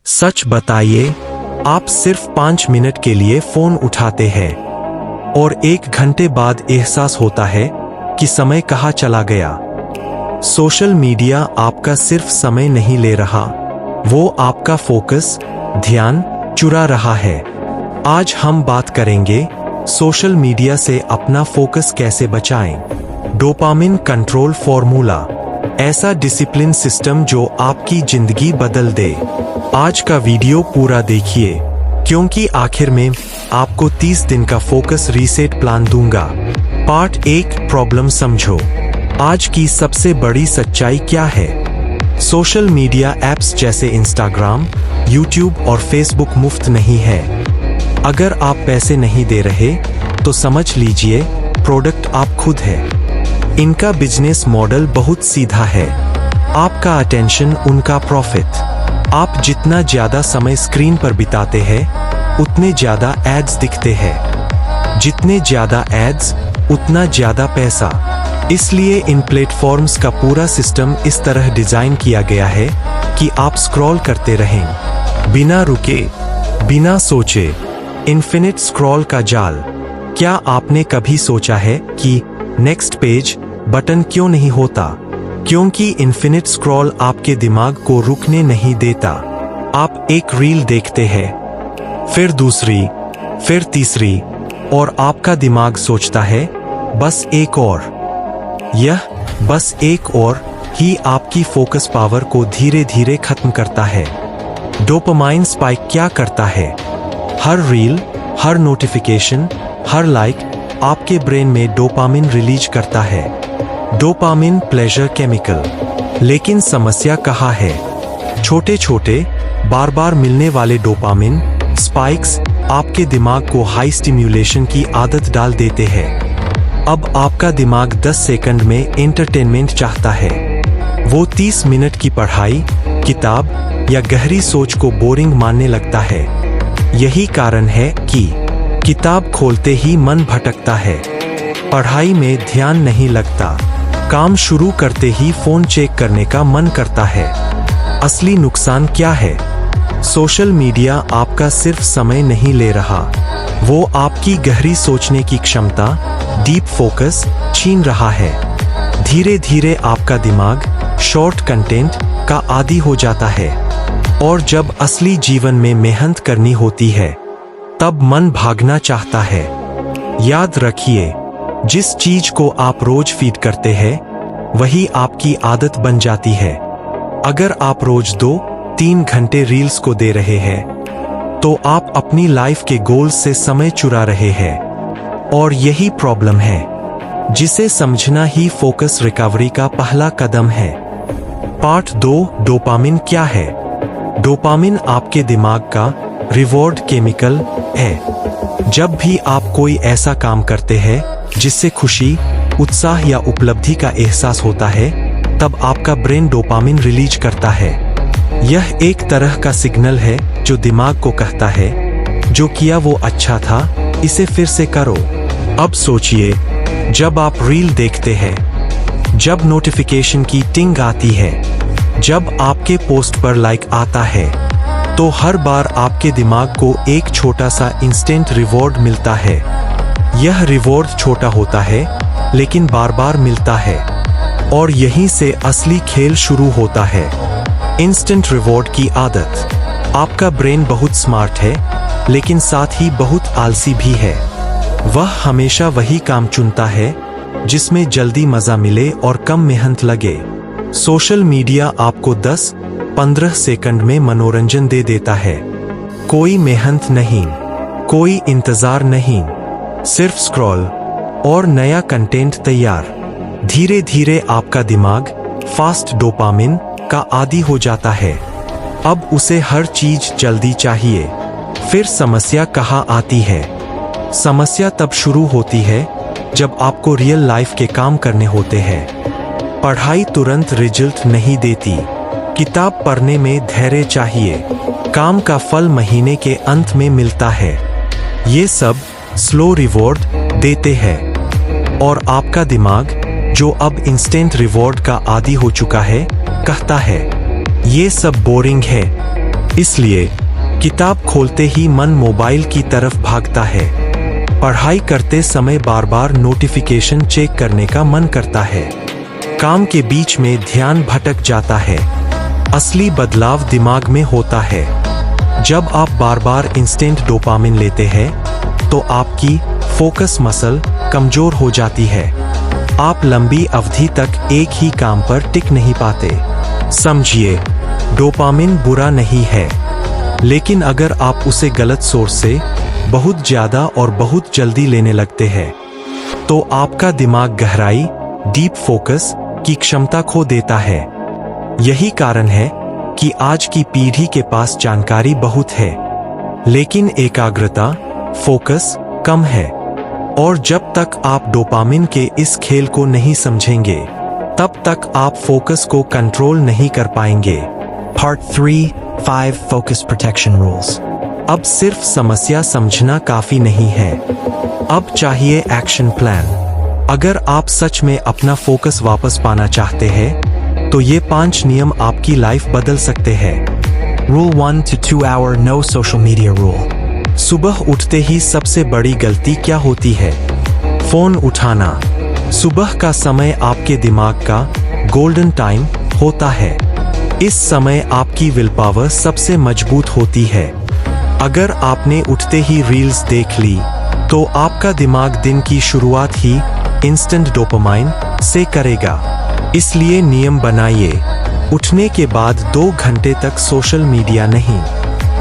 सच बताइए, आप सिर्फ 5 मिनट के लिए फोन उठाते हैं और 1 घंटे बाद एहसास होता है कि समय कहाँ चला गया। सोशल मीडिया आपका सिर्फ समय नहीं ले रहा, वो आपका फोकस, ध्यान चुरा रहा है। आज हम बात करेंगे सोशल मीडिया से अपना फोकस कैसे बचाएं। डोपामिन कंट्रोल फॉर्मूला, ऐसा डिसिप्लिन सिस्टम जो आपकी जिंदगी बदल दे। आज का वीडियो पूरा देखिए, क्योंकि आखिर में आपको 30 दिन का फोकस रीसेट प्लान दूंगा। पार्ट 1, प्रॉब्लम समझो। आज की सबसे बड़ी सच्चाई क्या है? सोशल मीडिया ऐप्स जैसे इंस्टाग्राम, यूट्यूब और फेसबुक मुफ्त नहीं है। अगर आप पैसे नहीं दे रहे तो समझ लीजिए प्रोडक्ट आप खुद है। इनका बिजनेस मॉडल बहुत सीधा है, आपका अटेंशन उनका प्रॉफिट। आप जितना ज्यादा समय स्क्रीन पर बिताते हैं उतने ज्यादा एड्स दिखते हैं, जितने ज्यादा एड्स उतना ज्यादा पैसा। इसलिए इन प्लेटफॉर्म्स का पूरा सिस्टम इस तरह डिजाइन किया गया है कि आप स्क्रॉल करते रहें बिना रुके, बिना सोचे। इन्फिनिट स्क्रॉल का जाल। क्या आपने कभी सोचा है कि नेक्स्ट पेज बटन क्यों नहीं होता? क्योंकि इन्फिनिट स्क्रॉल आपके दिमाग को रुकने नहीं देता। आप एक रील देखते हैं, फिर दूसरी, फिर तीसरी, और आपका दिमाग सोचता है बस एक और। यह बस एक और ही आपकी फोकस पावर को धीरे धीरे खत्म करता है। डोपामाइन स्पाइक क्या करता है? हर रील, हर नोटिफिकेशन, हर लाइक आपके ब्रेन में डोपामिन रिलीज करता है। Dopamine pleasure chemical. लेकिन समस्या कहाँ है? छोटे छोटे बार बार मिलने वाले डोपामिन स्पाइक्स आपके दिमाग को हाई स्टिम्युलेशन की आदत डाल देते हैं। अब आपका दिमाग 10 सेकंड में एंटरटेनमेंट चाहता है। वो 30 मिनट की पढ़ाई, किताब या गहरी सोच को बोरिंग मानने लगता है। यही कारण है कि किताब खोलते ही मन भटकता है, पढ़ाई में ध्यान नहीं लगता, काम शुरू करते ही फोन चेक करने का मन करता है। असली नुकसान क्या है? सोशल मीडिया आपका सिर्फ समय नहीं ले रहा, वो आपकी गहरी सोचने की क्षमता, डीप फोकस छीन रहा है। धीरे धीरे आपका दिमाग शॉर्ट कंटेंट का आदी हो जाता है, और जब असली जीवन में मेहनत करनी होती है तब मन भागना चाहता है। याद रखिए, जिस चीज को आप रोज फीड करते हैं वही आपकी आदत बन जाती है। अगर आप रोज 2-3 घंटे रील्स को दे रहे हैं तो आप अपनी लाइफ के गोल्स से समय चुरा रहे हैं, और यही प्रॉब्लम है, जिसे समझना ही फोकस रिकवरी का पहला कदम है। पार्ट 2, डोपामिन क्या है? डोपामिन आपके दिमाग का रिवॉर्ड केमिकल है। जब भी आप कोई ऐसा काम करते हैं जिससे खुशी, उत्साह या उपलब्धि का एहसास होता है, तब आपका ब्रेन डोपामिन रिलीज करता है। यह एक तरह का सिग्नल है जो दिमाग को कहता है, जो किया वो अच्छा था, इसे फिर से करो। अब सोचिए, जब आप रील देखते हैं, जब नोटिफिकेशन की टिंग आती है, जब आपके पोस्ट पर लाइक आता है, तो हर बार आपके दिमाग को एक छोटा सा इंस्टेंट रिवॉर्ड मिलता है। यह रिवॉर्ड छोटा होता है लेकिन बार बार मिलता है, और यहीं से असली खेल शुरू होता है। इंस्टेंट रिवॉर्ड की आदत। आपका ब्रेन बहुत स्मार्ट है लेकिन साथ ही बहुत आलसी भी है। वह हमेशा वही काम चुनता है जिसमें जल्दी मजा मिले और कम मेहनत लगे। सोशल मीडिया आपको 10-15 सेकंड में मनोरंजन दे देता है। कोई मेहनत नहीं, कोई इंतजार नहीं, सिर्फ स्क्रॉल और नया कंटेंट तैयार। धीरे धीरे आपका दिमाग फास्ट डोपामिन का आदी हो जाता है। अब उसे हर चीज जल्दी चाहिए। फिर समस्या कहाँ आती है? समस्या तब शुरू होती है जब आपको रियल लाइफ के काम करने होते हैं। पढ़ाई तुरंत रिजल्ट नहीं देती, किताब पढ़ने में धैर्य चाहिए, काम का फल महीने के अंत में मिलता है। ये सब स्लो रिवॉर्ड देते हैं, और आपका दिमाग, जो अब इंस्टेंट रिवॉर्ड का आदी हो चुका है, कहता है ये सब बोरिंग है, इसलिए किताब खोलते ही मन मोबाइल की तरफ भागता है। पढ़ाई करते समय बार बार नोटिफिकेशन चेक करने का मन करता है। काम के बीच में ध्यान भटक जाता है। असली बदलाव दिमाग में होता है। जब आप बार बार इंस्टेंट डोपामिन लेते हैं तो आपकी फोकस मसल कमजोर हो जाती है। आप लंबी अवधि तक एक ही काम पर टिक नहीं पाते। समझिए, डोपामिन बुरा नहीं है, लेकिन अगर आप उसे गलत सोर्स से बहुत ज्यादा और बहुत जल्दी लेने लगते हैं तो आपका दिमाग गहराई, डीप फोकस की क्षमता खो देता है। यही कारण है कि आज की पीढ़ी के पास जानकारी बहुत है, लेकिन एकाग्रता, फोकस कम है। और जब तक आप डोपामिन के इस खेल को नहीं समझेंगे, तब तक आप फोकस को कंट्रोल नहीं कर पाएंगे। Part 3: 5 Focus Protection Rules. अब सिर्फ समस्या समझना काफी नहीं है, अब चाहिए एक्शन प्लान। अगर आप सच में अपना फोकस वापस पाना चाहते हैं तो ये 5 नियम आपकी लाइफ बदल सकते हैं। Rule 1 to 2 hour No Social Media Rule. सुबह उठते ही सबसे बड़ी गलती क्या होती है? फोन उठाना। सुबह का समय आपके दिमाग का गोल्डन टाइम होता है। इस समय आपकी विल पावर सबसे मजबूत होती है। अगर आपने उठते ही रील्स देख ली तो आपका दिमाग दिन की शुरुआत ही इंस्टेंट डोपामाइन से करेगा। इसलिए नियम बनाइए, उठने के बाद 2 घंटे तक सोशल मीडिया नहीं।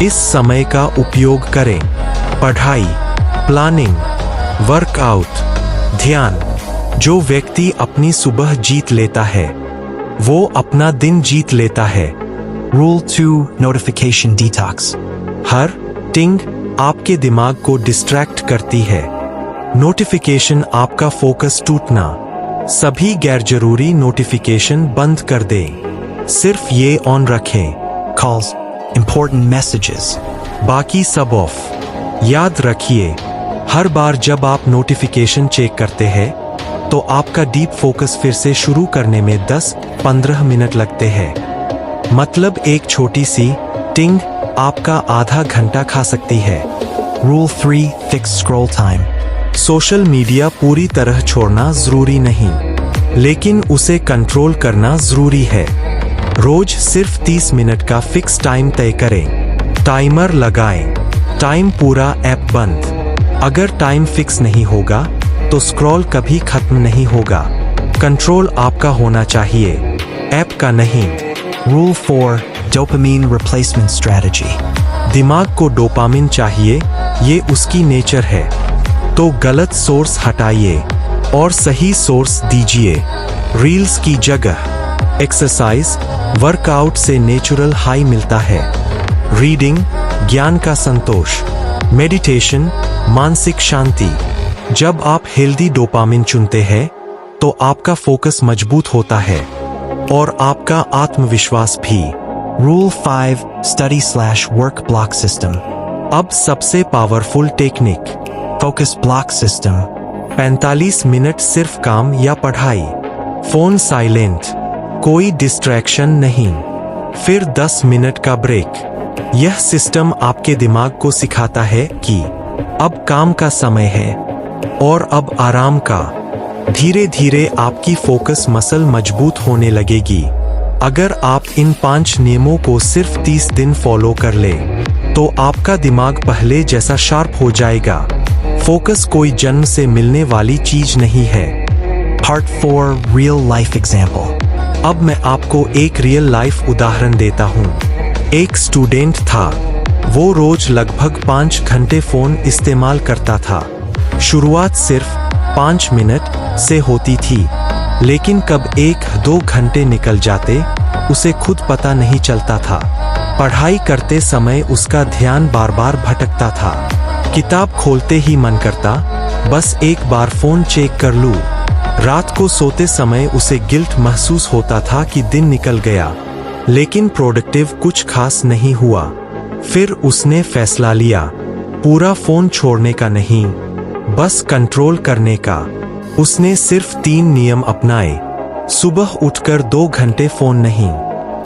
इस समय का उपयोग करें पढ़ाई, प्लानिंग, वर्कआउट, ध्यान। जो व्यक्ति अपनी सुबह जीत लेता है वो अपना दिन जीत लेता है। Rule 2 Notification Detox. हर टिंग आपके दिमाग को डिस्ट्रैक्ट करती है। नोटिफिकेशन आपका फोकस टूटना। सभी गैरजरूरी नोटिफिकेशन बंद कर दें, सिर्फ ये ऑन रखें। Calls, Important Messages. बाकी सब ऑफ। याद रखिए, हर बार जब आप नोटिफिकेशन चेक करते हैं तो आपका डीप फोकस फिर से शुरू करने में 10-15 मिनट लगते हैं। मतलब एक छोटी सी टिंग आपका आधा घंटा खा सकती है। Rule 3 Fixed Scroll Time. Social media पूरी तरह छोड़ना जरूरी नहीं, लेकिन उसे कंट्रोल करना जरूरी है। रोज सिर्फ 30 मिनट का फिक्स टाइम तय करें। टाइमर लगाएं। टाइम पूरा ऐप बंद। अगर टाइम फिक्स नहीं होगा तो स्क्रॉल कभी खत्म नहीं होगा। कंट्रोल आपका होना चाहिए, ऐप का नहीं। Rule 4 Dopamine Replacement Strategy. दिमाग को डोपामिन चाहिए, ये उसकी नेचर है। तो गलत सोर्स हटाइए और सही सोर्स दीजिए। रील्स की जगह एक्सरसाइज, वर्कआउट से नेचुरल हाई मिलता है। रीडिंग, ज्ञान का संतोष। मेडिटेशन, मानसिक शांति। जब आप हेल्दी डोपामिन चुनते हैं तो आपका फोकस मजबूत होता है और आपका आत्मविश्वास भी। Rule 5 Study/Work Block System. अब सबसे powerful technique, Focus Block System. 45 minute सिर्फ काम या पढ़ाई। फोन साइलेंट, कोई डिस्ट्रैक्शन नहीं। फिर 10 मिनट का ब्रेक। यह सिस्टम आपके दिमाग को सिखाता है कि अब काम का समय है और अब आराम का। धीरे धीरे आपकी फोकस मसल मजबूत होने लगेगी। अगर आप इन 5 नियमों को सिर्फ 30 दिन फॉलो कर ले तो आपका दिमाग पहले जैसा शार्प हो जाएगा। फोकस कोई जन्म से मिलने वाली चीज नहीं है। Part 4 Real Life Example. अब मैं आपको एक रियल लाइफ उदाहरण देता हूँ। एक स्टूडेंट था, वो रोज लगभग 5 घंटे फोन इस्तेमाल करता था। शुरुआत सिर्फ 5 मिनट से होती थी, लेकिन कब 1-2 घंटे निकल जाते उसे खुद पता नहीं चलता था। पढ़ाई करते समय उसका ध्यान बार बार भटकता था। किताब खोलते ही मन करता बस एक बार फोन चेक कर लूं। रात को सोते समय उसे गिल्ट महसूस होता था कि दिन निकल गया, लेकिन प्रोडक्टिव कुछ खास नहीं हुआ। फिर उसने फैसला लिया, पूरा फोन छोड़ने का नहीं, बस कंट्रोल करने का। उसने सिर्फ 3 नियम अपनाए। सुबह उठकर 2 घंटे फोन नहीं,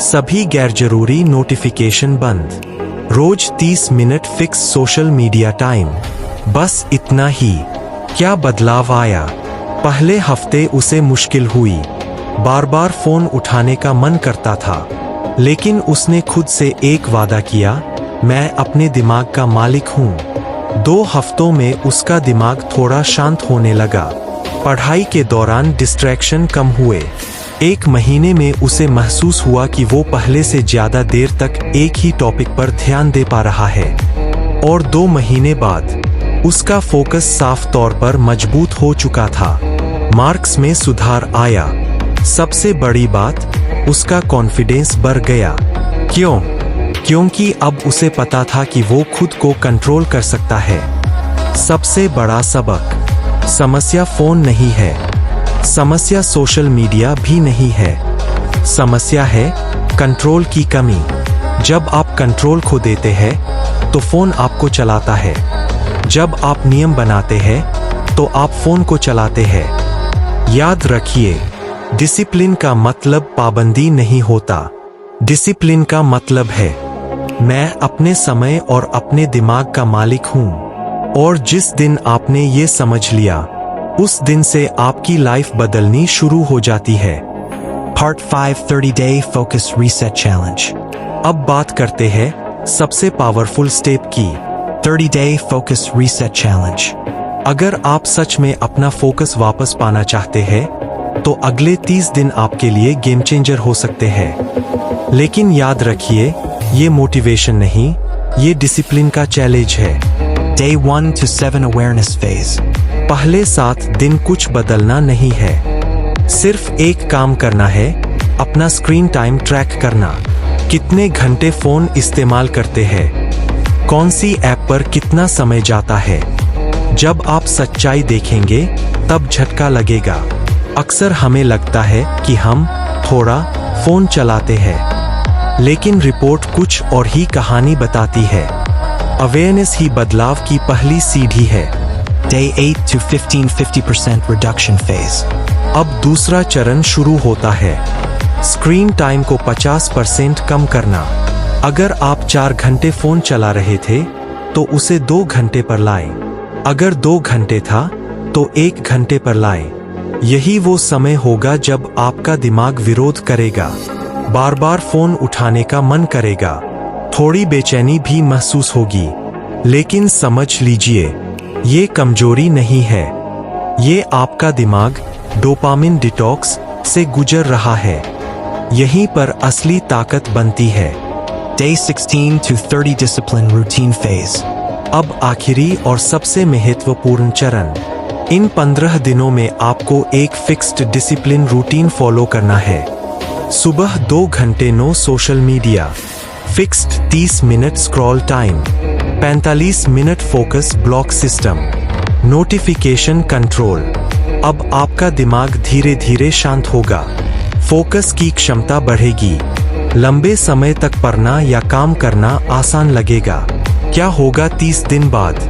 सभी गैरजरूरी नोटिफिकेशन बंद। रोज 30 minute fix social media time. बस इतना ही। क्या बदलाव आया? पहले हफ्ते उसे मुश्किल हुई। बार बार फोन उठाने का मन करता था, लेकिन उसने खुद से एक वादा किया, मैं अपने दिमाग का मालिक हूँ। 2 हफ्तों में उसका दिमाग थोड़ा शांत होने लगा। पढ़ाई के दौरान डिस्ट्रैक्शन कम हुए। 1 महीने में उसे महसूस हुआ कि वो पहले से ज्यादा देर तक एक ही टॉपिक पर ध्यान दे पा रहा है। और 2 महीने बाद उसका फोकस साफ तौर पर मजबूत हो चुका था। मार्क्स में सुधार आया। सबसे बड़ी बात, उसका कॉन्फिडेंस बढ़ गया। क्यों? क्योंकि अब उसे पता था कि वो खुद को कंट्रोल कर सकता है। सबसे बड़ा सबक, समस्या फोन नहीं है, समस्या सोशल मीडिया भी नहीं है, समस्या है कंट्रोल की कमी। जब आप कंट्रोल खो देते हैं तो फोन आपको चलाता है। जब आप नियम बनाते हैं तो आप फोन को चलाते हैं। याद रखिए, डिसिप्लिन का मतलब पाबंदी नहीं होता। डिसिप्लिन का मतलब है मैं अपने समय और अपने दिमाग का मालिक हूं। और जिस दिन आपने ये समझ लिया, उस दिन से आपकी लाइफ बदलनी शुरू हो जाती है। Part 5 30-Day Focus Reset Challenge. अब बात करते हैं सबसे पावरफुल स्टेप की। 30-Day Focus Reset Challenge. अगर आप सच में अपना फोकस वापस पाना चाहते हैं तो अगले 30 दिन आपके लिए गेम चेंजर हो सकते हैं। लेकिन याद रखिए, ये मोटिवेशन नहीं, ये डिसिप्लिन का चैलेंज है। Day 1 to 7 Awareness Phase. पहले 7 दिन कुछ बदलना नहीं है। सिर्फ एक काम करना है, अपना स्क्रीन टाइम ट्रैक करना। कितने घंटे फोन इस्तेमाल करते हैं, कौन सी ऐप पर कितना समय जाता है। जब आप सच्चाई देखेंगे तब झटका लगेगा। अक्सर हमें लगता है कि हम थोड़ा फोन चलाते हैं, लेकिन रिपोर्ट कुछ और ही कहानी बताती है। अवेयरनेस ही बदलाव की पहली सीढ़ी है। Day 8 to 15 50% Reduction Phase. अब दूसरा चरण शुरू होता है, स्क्रीन टाइम को 50% कम करना। अगर आप 4 घंटे फोन चला रहे थे तो उसे 2 घंटे पर लाएं। अगर 2 घंटे था तो 1 घंटे पर लाएं। यही वो समय होगा जब आपका दिमाग विरोध करेगा, बार बार फोन उठाने का मन करेगा, थोड़ी बेचैनी भी महसूस होगी। लेकिन समझ लीजिए, ये कमजोरी नहीं है, ये आपका दिमाग डोपामिन डिटॉक्स से गुजर रहा है। यहीं पर असली ताकत बनती है। Day 16 to 30 Discipline Routine Phase. अब आखिरी और सबसे महत्वपूर्ण चरण। इन 15 दिनों में आपको एक फिक्स्ड डिसिप्लिन रूटीन फॉलो करना है। सुबह 2 घंटे no social media, fixed 30 minute scroll time, 45 minute focus block system, notification control. अब आपका दिमाग धीरे धीरे शांत होगा, फोकस की क्षमता बढ़ेगी, लंबे समय तक पढ़ना या काम करना आसान लगेगा। क्या होगा 30 दिन बाद?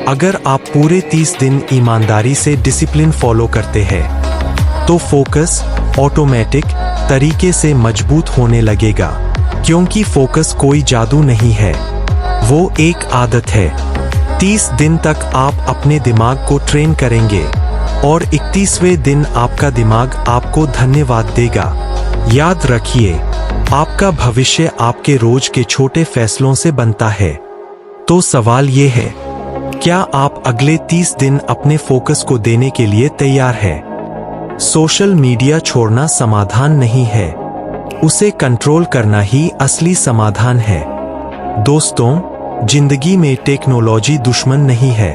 अगर आप पूरे 30 दिन ईमानदारी से डिसिप्लिन फॉलो करते हैं तो फोकस ऑटोमेटिक तरीके से मजबूत होने लगेगा। क्योंकि फोकस कोई जादू नहीं है, वो एक आदत है। 30 दिन तक आप अपने दिमाग को ट्रेन करेंगे और 31वें दिन आपका दिमाग आपको धन्यवाद देगा। याद रखिए, आपका भविष्य आपके रोज के छोटे फैसलों से बनता है। तो सवाल ये है, क्या आप अगले 30 दिन अपने फोकस को देने के लिए तैयार हैं? सोशल मीडिया छोड़ना समाधान नहीं है, उसे कंट्रोल करना ही असली समाधान है। दोस्तों, जिंदगी में टेक्नोलॉजी दुश्मन नहीं है,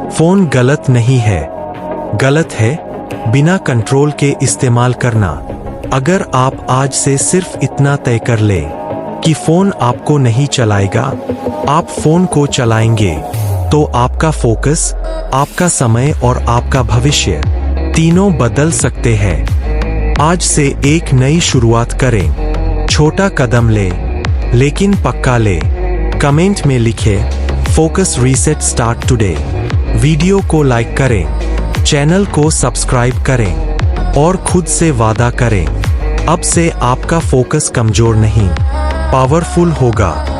फोन गलत नहीं है, गलत है बिना कंट्रोल के इस्तेमाल करना। अगर आप आज से सिर्फ इतना तय कर लें कि फोन आपको नहीं चलाएगा, आप फोन को चलाएंगे, तो आपका फोकस, आपका समय और आपका भविष्य तीनों बदल सकते हैं। आज से एक नई शुरुआत करें, छोटा कदम लेकिन पक्का कमेंट में लिखें, focus reset start today. Video को लाइक करें, चैनल को सब्सक्राइब करें और खुद से वादा करें, अब से आपका फोकस कमजोर नहीं, पावरफुल होगा।